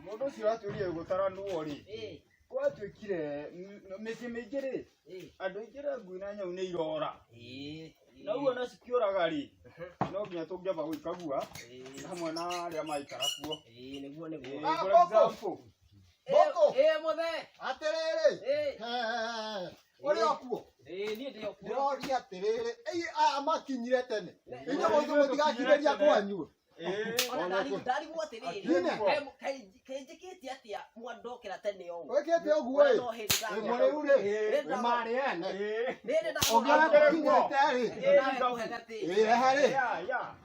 Modo si watu uri gutara nuori. Kwa twikire meci mingire. Andu ingira nguina nyau ni irora. Na uona cikiuraga ri. No nginya tungiamba gwikagua. Hamwe na aria maikara kuo. Niguo. Boko. Mothe. Aterere. Uri okuo. Nie ndi okuo. Ndori aterere. Amakinyire tene. Inyo mundu mutigakireria kwanyu. Ona ndari gwatiriri. Kainjikiti atia mwandokera tene yo. Wekete oguo ri. Muri uri. Mari ene. Nende da. Ogara kinyete ri. Hari.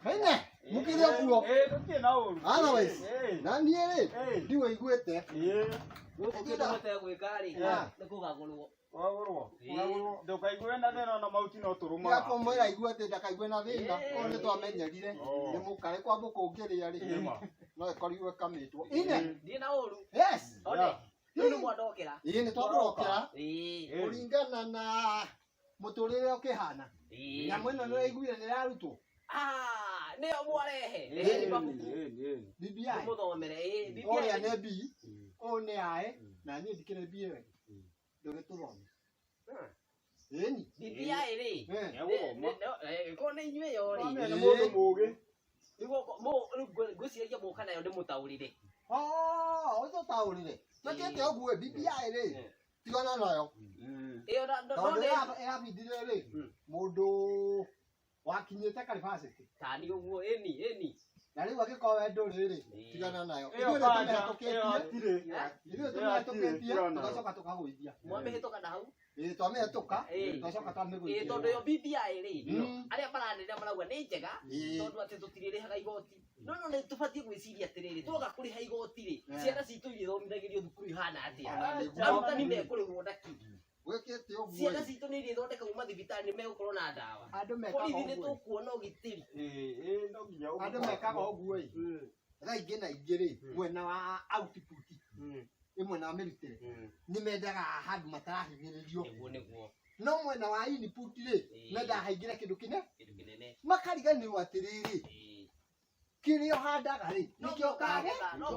Hene. Mukire okuo. Tukina uru. Otherwise. Nani ri. Ndiwe iguete. Ukitete gwikari. Nikugagurwo. Wagurwo. Ndukaigue na thina na mauti no turuma. Yako mwira iguete ndakaigue na thina. One twamenyerire. Ni mukare kwa mukungiria ri. No ikoriwe kamitwo. Ine. Ndi na uru. Yes. Ni mwandokera. Ni twagurokera. Uringana na muturire ukihana. Nyamu ino no iguire ni yarutwo. Nio mwarehe. BBI. Muthomere. BBI. Oria ne B. One ae. Na ni ndikire B we. Ndore tuthome. Eni. BBI ri. Ko ni inywe yori. Ni mundu mugi. Mo guciria muka nayo ndi mutaurire. Ozo taurire. Twekete oguo BBI ri. Tigana nayo. Iyo ndo ya bidire ri. Mundu wakinyete karibasiti. Tani uguo eni. Na riu agikowe nduriri tigana nayo. Iyo tumetuketie. Tugacoka tukahuithia. Mwamehituka na hau. Twamehituka. Tugacoka twamiguithia. Tondu yo BBI ri. Aria maranira marauga ni njega. Tondu ati tutirirehaga igoti. No ni tubatie gwiciria atiriri. Turoga kuriha igoti ri. Ciana citu ithomithagirio thukuru ihana atia. Arutani mekurihwo ndaki. Wekete oguo. Ciana citu ni ithondeka kuma thibitari megukorwo na ndawa. Borithi ni tukuona ugitiri. No nginya uguo. Andu mekaga oguo ri. Raingi na ingiri mwena wa output. Imwe na military. Ni mendaga handu matarahithiririo. Niguo. No mwena wa input ri. Menda haingira kindu kinene. Makariganirwo atiriri. Kirio handaga ri. Nikio kagetha. No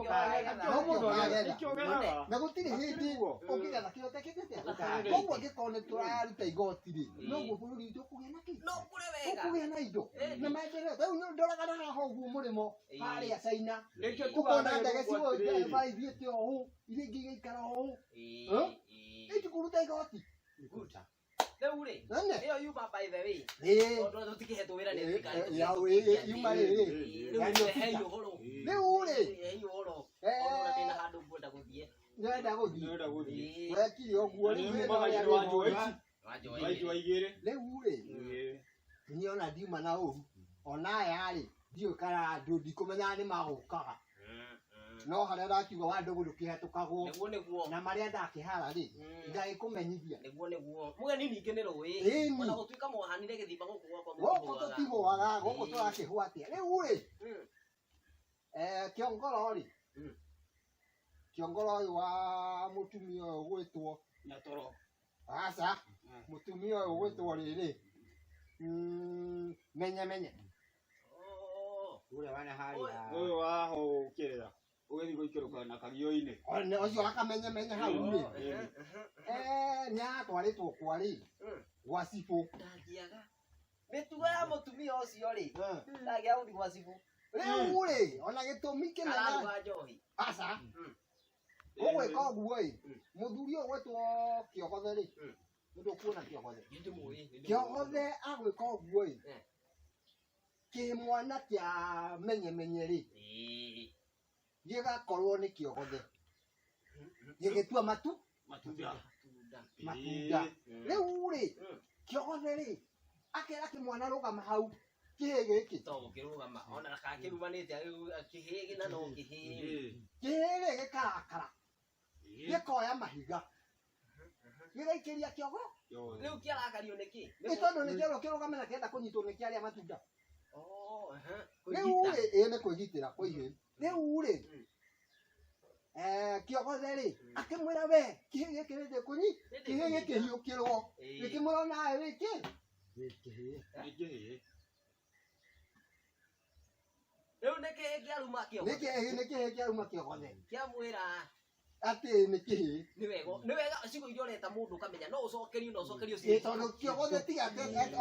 mundu agetha. Na gutiri hindi ungigetha kiote kigete. Koguo ngikone turaruta igoti ri. No guo bururi witu kugia na ki. No kure wega. Kugia na indo. Na maendeleo. Riu ndoraga na haho guo murimo. Haria China. Nikio tukona ndege ciwo ba ithiete ohu. Ile ngigikara ohu. Iti kuruta igoti. Guta. Leure. Iyo yuma by the way. Tondu tutikihetwo wira ni thirikari. Ya yuma ri. Heyo horo. Leure. Heyo horo. Ona dina handu ngwenda guthie. Ndenda guthie. Wekire oguo ni mbaga wanjoici. Wanjoici waigire. Leure. Ni ona ndiuma na uru. Ona yari. Ndio kara ndudi kumenya ni magukaga. No haria ndakiuga wa ndogo ndukihetukagwo. Niguo. Na maria ndakihara ri. Ndagikumenyithia. Niguo. Mugeni ninge ni ruwi. Ona gutuika mwahanire githimba guku gwakwa. Goko tutigo waga, goko turakihwa atia. Riu ri. Kiongoro ri. Kiongoro wa mutumia uyu gwitwo Nyatoro. Asa. Mutumia uyu gwitwo riri. Menye. Ule wana hali ya. Uyu waho ukirira. Ugethi guikĩrũka na kagio-inĩ. One ũcio akamenye hau nĩ. Nĩ atwarĩtwo kwarĩ gwa cibũ. Ndangiaga. Mĩtugo ya mũtumia ũcio rĩ. Ndagĩa gũthiĩ gwa cibũ. Rĩu rĩ, ona gĩtũmi kĩnene. Araruga njohi. Aca. Ũgwĩka ũguo ĩ, mũthuri ũyũ gwĩtwo Kĩogothe rĩ. Ndũkuona Kĩogothe. Kĩogothe agwĩka ũguo ĩ. Kĩmwana kĩa menye rĩ. Gĩgakorwo nĩ Kĩogothe. Gĩgĩtua matunda. Rĩu rĩ, Kĩogothe rĩ, akera kĩmwana rũgama hau. Kĩhĩ gĩkĩ. To gũkĩrũgama. Ona kakĩrumanĩte kĩhĩ na no kĩhĩ. Kĩhĩ rĩ gĩkarakara. Gĩkoya mahiga. Gĩgaikĩria kĩogo. Rĩu kĩarakario nĩkĩ? Nĩ tondũ nĩ kĩoro kĩrũgame na kĩenda kũnyitwo nĩ kĩarĩa matunda. Rĩu rĩ, nĩ kwĩgitĩra kwa ihĩ. Rĩu rĩ, Kĩogothe rĩ, akĩmwĩra we, kĩhĩ gĩkĩ rĩndĩ kũnyi, kĩhĩ gĩkĩ hiũkĩrwo. Gĩkĩmwĩra nawe wĩkĩ. Gĩkĩ. Rĩu nĩ kĩhĩ kĩaruma Kĩogothe. Nĩ kĩhĩ kĩaruma Kĩogothe. Kĩamwĩra Atĩ nĩ kĩhĩ. nĩ wega cigo iria ũreta mũndũ ũkamenya no ũcokerio Tondũ Kĩogothe tiga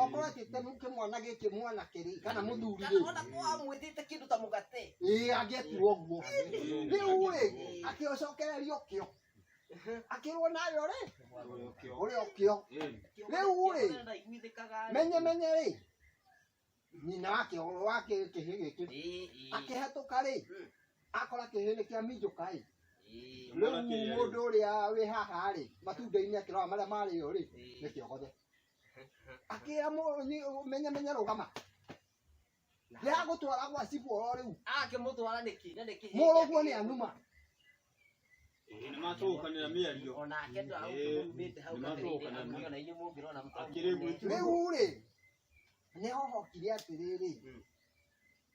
okorwo atĩ kĩmwana gĩkĩ mwana kĩrĩ kana mũthuri rĩ. ona kwamwĩtĩte kĩndũ ta mũgate. Angĩetirwo ũguo. Rĩu rĩ, akĩcokererio kĩo. Akĩrwo nayo rĩ. Ũrĩa kĩo. Rĩu rĩ, menye rĩ. Nyina wa kĩhĩ gĩkĩ. Akĩhetũka rĩ. Akora kĩhĩ nĩ kĩaminjũka ĩ. Rĩu mũndũ ũrĩa wĩ haha rĩ, matunda-inĩ akĩrora marĩa marĩo rĩ, nĩ Kĩogothe. Akĩra menye rũgama. Ndagũtwara gwa cibũ o rĩu. Akĩmũtwara nĩkĩ? Mũrũguo nĩ anuma. Nĩ matũkanĩra mĩario. Onake ndagũtũmĩte hau gatĩrĩ-inĩ ona inyuĩ mũngĩrona Rĩu rĩ, nĩ hohokire atĩrĩrĩ.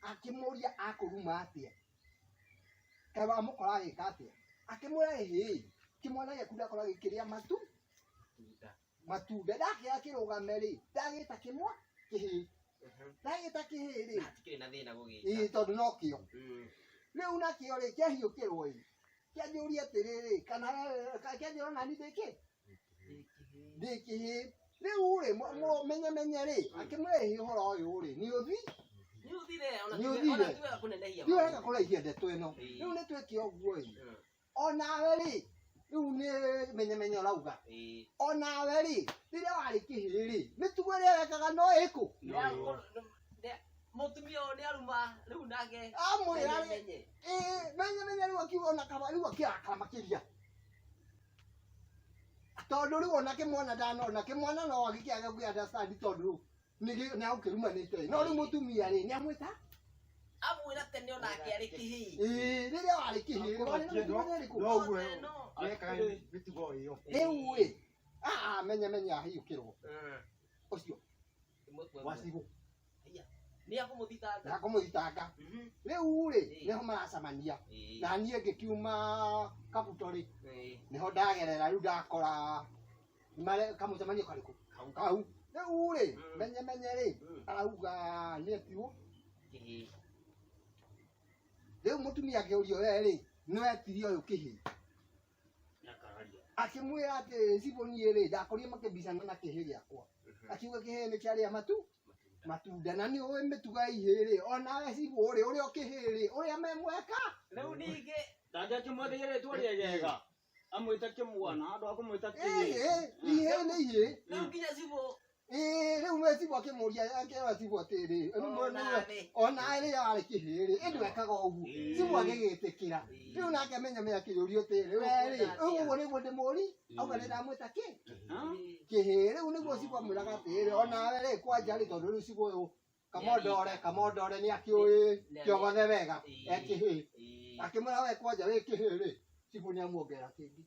Akĩmũria akũruma atĩa. Kaĩ wamũkora agĩka atĩa. Akĩmwĩra hĩ, kĩmwana gĩaku ndakora gĩkĩrĩa matunda. Ndakĩra kĩrũgame rĩ, ndagĩta kĩhĩ. Ndagĩta kĩhĩ rĩ. Hatikĩrĩ na thĩna gũgĩka. Tondũ no kĩo. Rĩu nakĩo rĩ, kĩahiũkĩrwo ĩ. Kĩanjũria atĩrĩrĩ, kana kĩanjũra nani ndĩ kĩhĩ. Rĩu rĩ, menye rĩ, akĩmwĩra hĩ ũhoro ũyũ rĩ, nĩ ũthi. Nĩ wega kũraihia ndeto ĩno. Rĩu nĩ twĩke ũguo ĩ. Onawe rĩ, rĩu nĩ menye ũrauga. Onawe rĩ, rĩrĩa warĩ kĩhĩ rĩ, mĩtugo ĩrĩa wekaga no ĩkũ. Mũtumia ũyũ nĩ aruma rĩu nake. Amwĩra rĩ, menye rĩu akiuga ona kaba rĩu akĩrakara makĩria. Tondũ rĩu ona kĩmwana ndanona, kĩmwana no agĩkĩaga gũ-understand tondũ rĩu nĩ agũkĩrumanĩte. No rĩu mũtumia rĩ, nĩ amwĩta. Amwĩra tene onake arĩ kĩhĩ. Rĩrĩa warĩ kĩhĩ rĩ. Noguo wekaga mĩtugo ĩyo. Rĩu ĩ, menye ahiũkĩrwo. Ũcio. Wa cibũ. Nĩ akũmũthitanga. Akũmũthitanga. Rĩu rĩ, nĩho maracamania. Na niĩ ngĩkiuma Kabuto rĩ. Nĩho ndagerera rĩu ndakora kamũcemanio karĩkũ. Kau. Rĩu rĩ, menye rĩ, arauga nĩ etirwo. Rĩu mũtumia akĩũrio we rĩ, nĩ wetirie ũyũ kĩhĩ. Akĩmwĩra atĩ cibũ niĩ rĩ, ndakorire makĩmbicana na kĩhĩ gĩakwa. Akiuga kĩhĩ nĩ kĩarĩa matunda na nĩ ũĩ mĩtugo ya ihĩ rĩ, onawe cibũ rĩ, ũrĩa ũkĩhĩ rĩ, ũrĩa memweka. Rĩu ningĩ ndangĩakĩmwethire rĩtwa rĩegega. Amwĩta kĩmwana, handũ ha kũmwĩta kĩhĩ. Ihĩ nĩ ihĩ. rĩu nginya cibũ. Rĩu we cibũ akĩmũria akĩra cibũ atĩrĩ, onawe rĩrĩa warĩ kĩhĩ rĩ, ndwekaga ũguo. Cibũ agĩgĩtĩkĩra. Rĩu nake menye akĩyũrio atĩrĩ, we rĩ, ũguo nĩguo ndĩmũri, auga nĩ ndamwĩta kĩhĩ. Rĩu nĩguo cibũ amwĩraga atĩrĩ, onawe rĩ, kwanja rĩ, tondũ rĩu cibũ ũyũ kamondore nĩ akĩũĩ Kĩogothe wega ekĩhĩ. Akĩmwĩra we kwanja wĩ kĩhĩ rĩ, cibũ nĩ amuongerera kĩngĩ.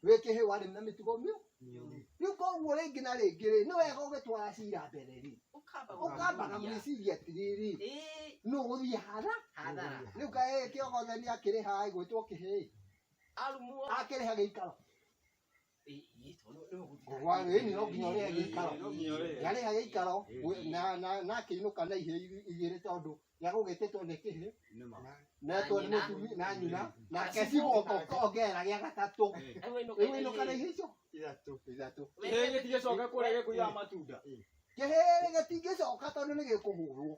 Wĩ kĩhĩ warĩ na mĩtugo mĩũ. Rĩu koguo rĩngĩ na rĩngĩ rĩ, nĩ wega ũgĩtwara cira mbere rĩ. Ũkambaga gwĩciria atĩrĩrĩ, nũ ũgũthiĩ hathara. Rĩu kaĩ Kĩogothe nĩ akĩrĩha gwĩtwo kĩhĩ. Akĩrĩha gĩikaro. Nĩ no nginya ũrĩhe gĩikaro. Nĩarĩha gĩikaro na akĩinũka na ihĩ igĩrĩ tondũ Gĩagũgĩtĩtwo nĩ kĩhĩ. Nĩma. Netwo nĩ mũtumia na nyina. Nake cigũka ũkongerera gĩa gatatũ. Rĩu ĩno kana icio? Ithatũ. Kĩhĩ gĩtigĩcoka kũrĩa gĩkũiyaga matunda. Kĩhĩ gĩtingĩcoka tondũ nĩ gĩkũhũrwo.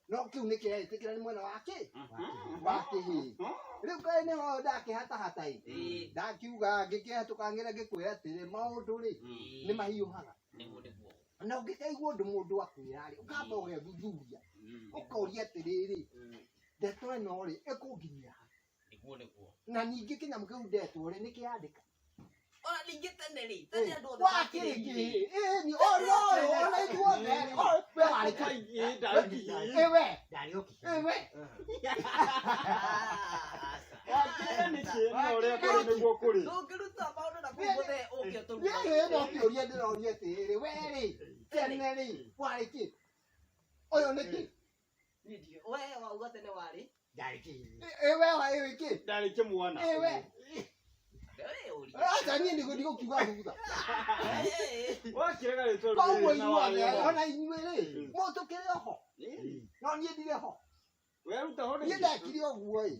No kĩu nĩ kĩretĩkĩra nĩ mwena wa kĩ? Wa kĩhĩ. Rĩu kaĩ nĩho ndakĩhatahata ĩ. Ndakiuga ngĩkĩhetũka ngĩre ngĩkwĩra atĩrĩ maũndũ rĩ nĩ mahiũhaga. Na ũngĩkaigua ũndũ mũndũ akwĩra rĩ ũkamba ũgethuthuria. Ũkoria atĩrĩrĩ ndeto ĩno rĩ ĩkũnginyia ha. Na ningĩ kĩnyamũ kĩu ndetwo rĩ nĩ kĩandĩka. Ona ningĩ tene rĩ tene andũ othe wakĩrĩngĩ ĩni ona ithuothe we warĩ Kaingĩ ndarĩkinyĩ. ewe Ndarĩũkinyia. ewe Wakĩrĩa nĩkĩ na ũrĩa kũrĩ nĩguo kũrĩ. ndũngĩruta maũndũ na kũmũthe ũkĩ ũtũruta niĩ no kĩũria ndĩroria atĩrĩrĩ we rĩ tene rĩ warĩ kĩ ũyũ nĩ kĩ we wauga tene warĩ Ndarĩkinyia. ewe wa ewe kĩ Ndarĩ kĩmwana. ewe acha niĩ ndigũkiuga thutha Wakĩrega rĩtwa koguo rũrĩrĩ na inyuothe warĩ. ona inyuĩ rĩ mũtũkĩre ho no niĩ ndirĩ ho Weruta ho niĩ ndekire ũguo ĩ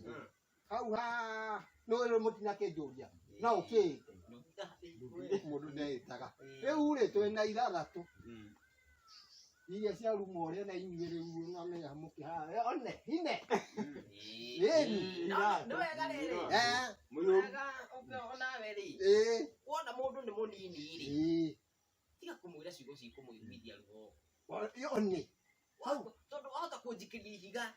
hau ha nĩ mũtinakĩnjũria no ũkĩte mũndũ ndeĩtaga rĩu rĩ twĩna ithathatũ iria cia ruma ũrĩa na inyuĩ rĩu ngamenya mũkĩhara one hine ĩni nĩ wega rĩrĩ wega onawe rĩ wona mũndũ nĩ mũnini rĩ tiga kũmwĩra ciugo cikũmũiguithia ruo one tondũ wahota kũnjikĩria ihiga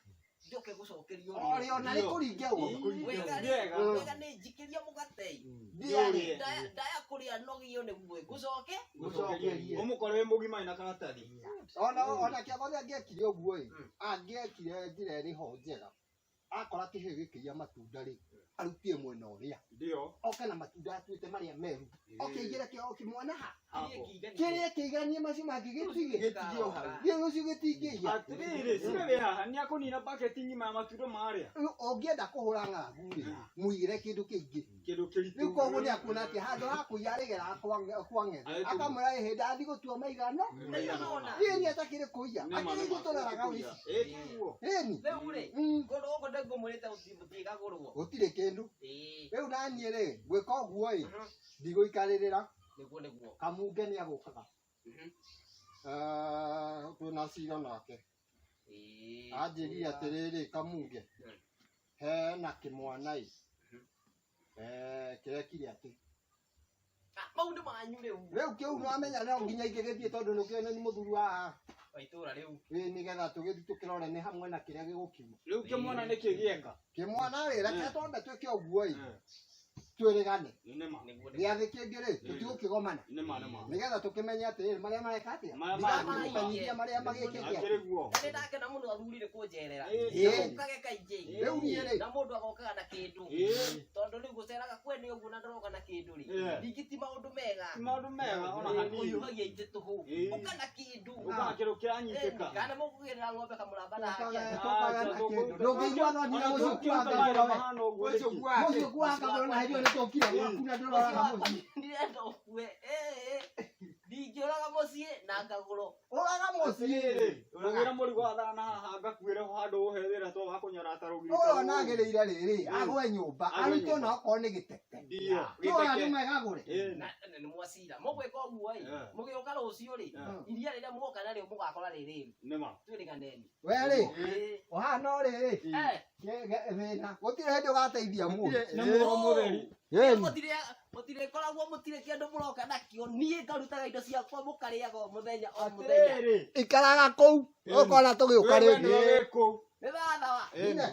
njoke gũcokerio ore ona nĩ kũringe ũguo wega nĩ njikĩria mũgate ndaya kũrĩa nogio nĩguo ngũcoke gũcokerie ũmũkore wĩ mũgima ina karatathi. ona kĩago angĩekire ũguo ĩ angĩekire njĩra ĩrĩ ho njega akora kĩhĩ gĩkĩia matunda rĩ arutie mwena ũrĩa Ndio. oke na matunda atuĩte marĩa meru okĩigĩre kĩo kĩmwana ha Hapo. kĩrĩa kĩiganie macio mangĩ gĩtigĩtigio hau gĩo ũcio gĩtingĩia Atĩrĩrĩ cire wĩ haha nĩ akũnina paketi ng'ima ya matunda marĩa. ũngĩenda kũhũra ng'aragu rĩ mũigĩre kĩndũ kĩingĩ Kĩndũ kĩritũ. rĩu koguo nĩ akuona atĩ handũ ha kũiya rĩgera kwa ng'ethe akamwĩra ĩhĩ ndathi gũtua maigano ĩni atakĩrĩ kũiya akĩrĩ gũtũraraga wici ĩni rĩu rĩ kũndũ gũkũ ndĩngũmwĩrĩte gũtigagũrwo gũtirĩ kĩndũ rĩu naniĩ rĩ gwĩka ũguo ĩ ndigũikarĩrĩra nĩguo kamunge nĩ agũkaga twĩna cira nake anjĩrire atĩrĩrĩ kamunge hena kĩmwana ĩ kĩrekire atĩ maũndũ manyu rĩu kĩu nĩwamenya no nginya ingĩgĩthiĩ tondũ nĩkĩone nĩ mũthuri wa itũra rĩu nĩgetha tũgĩthiĩ tũkĩrore nĩ hamwe na kĩrĩa gĩgũkiuma Rĩu kĩmwana nĩ kĩgĩeka. kĩmwana rĩ reke twambe twĩke ũguo ĩ twĩrĩgane Nĩma. gĩathĩ kĩngĩ rĩ tũtigũkĩgomana Nĩma. nĩgetha tũkĩmenye atĩrĩrĩ marĩa mareka atĩa Marĩa ndigatũmenyithia marĩa magĩkĩte Akĩrĩ guo. nĩ ndakena mũno athurire kũnjerera Ĩĩ. ũkage kaingĩ rĩu niĩ rĩ na mũndũ agokaga na kĩndũ Ĩĩ. tondũ rĩu gũceraga kwene ũguo na ndĩroka na kĩndũ rĩ Ĩĩ. ningĩ ti maũndũ mega Maũndũ mega ona hanini. ũhiũhagia itĩ tũhũ Ĩĩ. ũka na kĩndũ Ũka kĩrũ kĩanyitĩka. kana mũkũgĩrĩra ng'ombe kamũramba nake tũkaga na kĩndũ ndũngĩigua no nginya mũciĩ kuanga mũciĩ kuanga mũno na hĩndĩ ĩyo nĩtũkire gwaku na ndũroraga mũciĩ ndirenda ũkue ndingĩũraga mũciĩ na ngagũrwo ũraga mũciĩ Ũragĩra mũrigo wa thana haha ngakuĩre handũ ũhethĩra to wakũnyara tarũgiri. ũyũ nagĩrĩire rĩrĩ agwe nyũmba arute ona okorwo nĩ gĩtete Ndio. tũra nĩ megagũre na nĩ mwacira mũgwĩka ũguo ĩ mũgĩũka rũciũ rĩ iria rĩrĩa mũgoka narĩo mũgakora rĩrĩ Nĩma. twĩrĩganeni we rĩ ũhana ũrĩrĩ thĩna gũtirĩ hĩndĩ ũgateithia mũndũ Nĩ mũro mũtheri. mũtirĩkoragwo mũtirĩ kĩndũ mũroka nakĩo niĩ ngarutaga indo ciakwa mũkarĩaga o mũthenya o mũthenya Atĩrĩrĩ. ikaraga kũu ũkona tũgĩũka rĩngĩ Wewe nĩ wĩkũ. nĩ thathawa Ine.